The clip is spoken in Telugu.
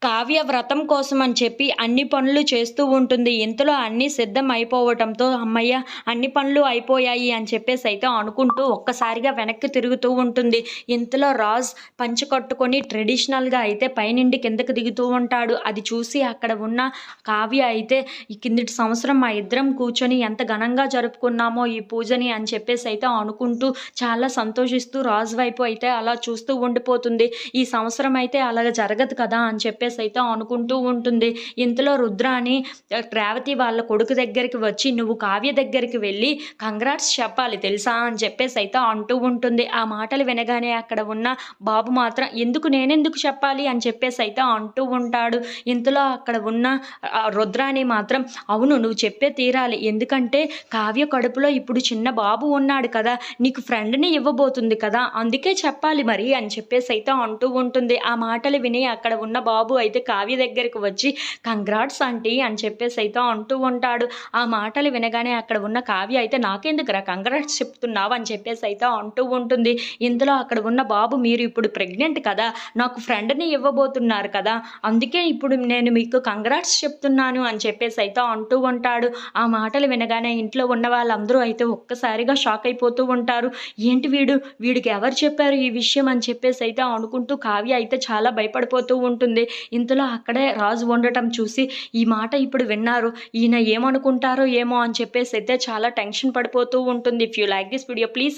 కావ్య వ్రతం కోసం అని చెప్పి అన్ని పనులు చేస్తూ ఉంటుంది. ఇంతలో అన్నీ సిద్ధం అయిపోవటంతో హమ్మయ్య! అన్ని పనులు అయిపోయాయి అని చెప్పేసి అయితే అనుకుంటూ ఒక్కసారిగా వెనక్కి తిరుగుతూ ఉంటుంది. ఇంతలో రాజ్ పంచె కట్టుకొని ట్రెడిషనల్‌గా అయితే పైనుండి కిందకి దిగుతూ ఉంటాడు. అది చూసి అక్కడ ఉన్న కావ్య అయితే ఈ కిందటి సంవత్సరం మా ఇద్దరం కూర్చొని ఎంత ఘనంగా జరుపుకున్నామో ఈ పూజని అని చెప్పేసి అయితే అనుకుంటూ చాలా సంతోషిస్తూ రాజ్ వైపు అయితే అలా చూస్తూ ఉండిపోతుంది. ఈ సంవత్సరం అయితే అలాగ జరగదు కదా అని చెప్పేసి అయితే అనుకుంటూ ఉంటుంది. ఇంతలో రుద్రాని రేవతి వాళ్ళ కొడుకు దగ్గరికి వచ్చి నువ్వు కావ్య దగ్గరికి వెళ్ళి కంగ్రాట్స్ చెప్పాలి తెలుసా అని చెప్పేసి అయితే అంటూ ఉంటుంది. ఆ మాటలు వినగానే అక్కడ ఉన్న బాబు మాత్రం ఎందుకు నేనెందుకు చెప్పాలి అని చెప్పేసి అయితే అంటూ ఉంటాడు. ఇంతలో అక్కడ ఉన్న రుద్రాని మాత్రం అవును నువ్వు చెప్పే తీరాలి, ఎందుకంటే కావ్య కడుపులో ఇప్పుడు చిన్న బాబు ఉన్నాడు కదా, నీకు ఫ్రెండ్ని ఇవ్వబోతుంది కదా, అందుకే చెప్పాలి మరి అని చెప్పేసి అయితే అంటూ ఉంటుంది. ఆ మాటలు విని అక్కడ ఉన్న బాబు అయితే కావ్య దగ్గరికి వచ్చి కంగ్రాట్స్ ఆంటీ అని చెప్పేసి అయితే అంటూ ఉంటాడు. ఆ మాటలు వినగానే అక్కడ ఉన్న కావ్య అయితే నాకెందుకురా కంగ్రాట్స్ చెప్తున్నావు అని చెప్పేసి అయితే అంటూ ఉంటుంది. ఇందులో అక్కడ ఉన్న బాబు మీరు ఇప్పుడు ప్రెగ్నెంట్ కదా, నాకు ఫ్రెండ్ని ఇవ్వబోతున్నారు కదా, అందుకే ఇప్పుడు నేను మీకు కంగ్రాట్స్ చెప్తున్నాను అని చెప్పేసి అయితే అంటూ ఉంటాడు. ఆ మాటలు వినగానే ఇంట్లో ఉన్న వాళ్ళందరూ అయితే ఒక్కసారిగా షాక్ అయిపోతూ ఉంటారు. ఏంటి వీడికి ఎవరు చెప్పారు ఈ విషయం అని చెప్పేసి అయితే అనుకుంటూ కావ్య అయితే చాలా భయపడిపోతూ ఉంటుంది. ఇంతలో అక్కడే రాజు ఉండటం చూసి ఈ మాట ఇప్పుడు విన్నారు, ఈయన ఏమనుకుంటారో ఏమో అని చెప్పేసి అయితే చాలా టెన్షన్ పడిపోతూ ఉంటుంది. If you like this video please